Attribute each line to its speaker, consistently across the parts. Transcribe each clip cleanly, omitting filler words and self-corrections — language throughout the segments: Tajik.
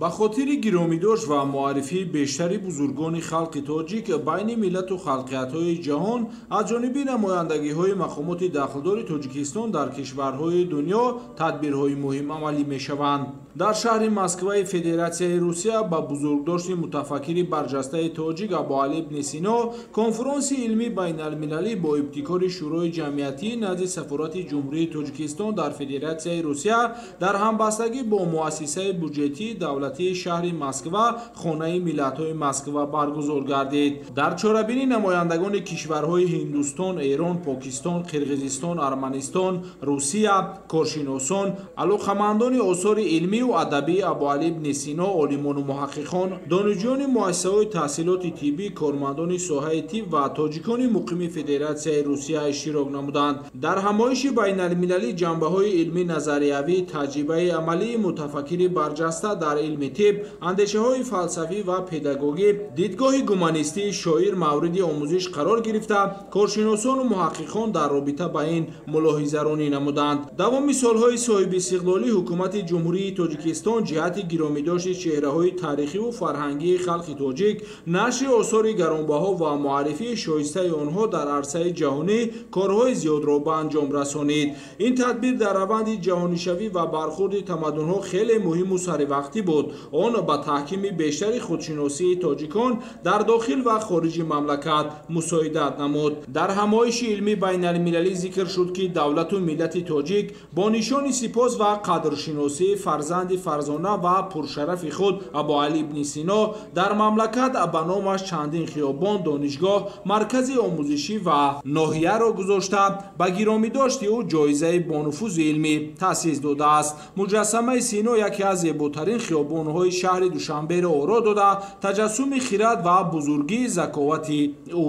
Speaker 1: ба хотири гиромидошт ва муаррифии бештари бузургони халқи тоҷик байни миллату халқиятҳои ҷаҳон аз ҷониби намояндагиҳои мақомоти дахлдори Тоҷикистон дар кишварҳои дунё тадбирҳои муҳим амалӣ мешаванд. Дар шаҳри Москваи Федератсияи Русия ба бузургдошти мутафаккири барҷастаи тоҷик Абуалӣ ибн Сино конферонси илмӣ байналмилалӣ бо ибтикори шӯрои ҷамъиятӣ назди Сафорати Ҷумҳурии Тоҷикистон дар Федератсияи Русия дар ҳамбастагӣ бо муассисаи буҷетии давлатии шаҳри Москва хонаи миллатҳои Москва баргузор гардид. Дар чорабинӣ намояндагони кишварҳои Ҳиндустон, Эрон, Покистон, Қирғизистон, Арманистон, Русия, коршиносон, алоқамандони осори илмию адабии Абуалӣ ибн Сино, олимону муҳаққиқон, донишҷӯёни муассисаҳои таҳсилоти тиббӣ, кормандони соҳаи тиб ва тоҷикони муқими Федератсияи Русия иштирок намуданд. Дар ҳамоиши байналмилалӣ ҷанбаҳои илмӣ назариявӣ, таҷрибаи амалии мутафаккири барҷаста дар илми тиб, андешаҳои фалсафӣ ва педагогӣ, дидгоҳи гуманистии шоир мавриди омӯзиш қарор гирифта, коршиносону муҳаққиқон дар робита ба ин мулоҳизаронӣ намуданд. Давоми солҳои соҳибистиқлолӣ ҳукумати Ҷумҳурии Тоҷикистон ҷиҳати гиромидошти чеҳраҳои тарихиву фарҳангии халқи тоҷик, нашри осори гаронбаҳо ва муаррифии шоистаи онҳо дар арсаи ҷаҳонӣ корҳои зиёдро ба анҷом расонид. Ин тадбир дар раванди ҷаҳонишавӣ ва бархурди тамаддунҳо хеле муҳиму саривақтӣ буд. Он ба таҳкими бештари худшиносии тоҷикон дар дохил ва хориҷи мамлакат мусоидат намуд. Дар ҳамоиши илмӣ байналмилалӣ зикр шуд ки давлату миллати тоҷик бо нишони сипос ва қадршиносии фарзанди фарзона ва пуршарафи худ Абуалӣ ибн Сино дар мамлакат ба номаш чандин хиёбон, донишгоҳ, маркази омӯзишӣ ва ноҳияро гузошта, ба гиромидошти ӯ ҷоизаи бонуфузи илмӣ таъсис додааст. Муҷассамаи Сино яке аз зеботарин хиёбонҳои шаҳри Душанберо оро дода, таҷассуми хирад ва бузургии заковати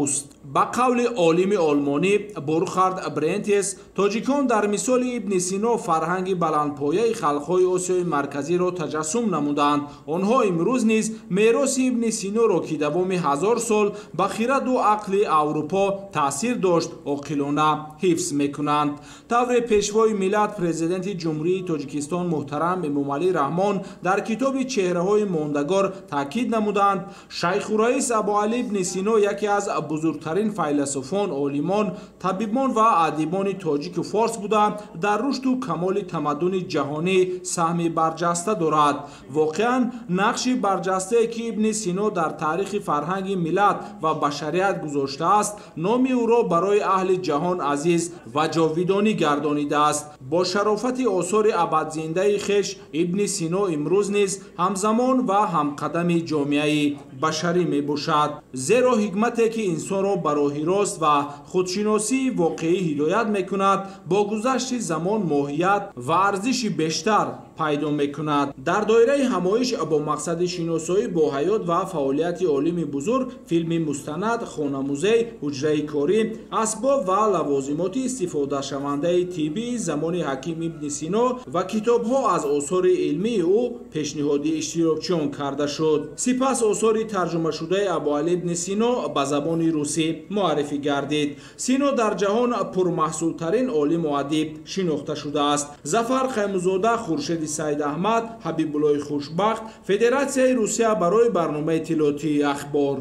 Speaker 1: ӯст. Ба қавли олими олмонӣ Бурхард Брентес, тоҷикон дар мисоли ибн Сино фарҳанги баландпояи халқҳои Осиёи марказиро таҷассум намуданд. Онҳо имрӯз низ мероси ибн Синоро ки давоми 1000 сол ба хираду ақли Аврупо таъсир дошт, оқилона ҳифз мекунанд. Тавре пешвои миллат президенти Ҷумҳурии Тоҷикистон муҳтарам Эмомалӣ Раҳмон дар китоби чеҳраҳои мондагор таъкид намуданд, шайхураис Абуалӣ ибн Сино яке аз бузургтарин файласуфон, олимон, табибон ва адибони тоҷику форс буда, дар рушду камоли тамаддуни ҷаҳонӣ саҳми барҷаста дорад. Воқеан нақши барҷастае ки ибн Сино дар таърихи фарҳанги миллат ва башарият гузоштааст, номи ӯро барои аҳли ҷаҳон азиз ва ҷовидонӣ гардонидааст. Бо шарофати осори абадзиндаи хеш, ибн Сино имрӯз низ ҳамзамон ва ҳамқадами ҷомеаи башарӣ мебошад. Зеро ҳикмате ки инсонро ба роҳи рост ва худшиносии воқеӣ ҳидоят мекунад, бо гузашти замон моҳият ва арзиши бештар пайдо мекунад. Дар доираи ҳамоиш бо мақсади шиносоӣ бо ҳаёт ва фаъолияти олими бузург, филми мустанад, хонамузей, ҳуҷраи корӣ, асбоб ва лавозимоти истифодашавандаи тиббии замони Ҳаким ибн Сино ва китобҳо аз осори илмии ӯ пешниҳоди иштирокчиён карда шуд. Сипас осори тарҷумашудаи Абуалӣ ибн Сино ба забони русӣ муаррифӣ гардид. Сино дар ҷаҳон пурмаҳсултарин олиму адиб шинохта шудааст. Зафар Қаймузода, Хуршеди Саидаҳмад, Ҳабибуллои Хушбахт, Федератсияи Русия барои барномаи иттилоотии ахбор.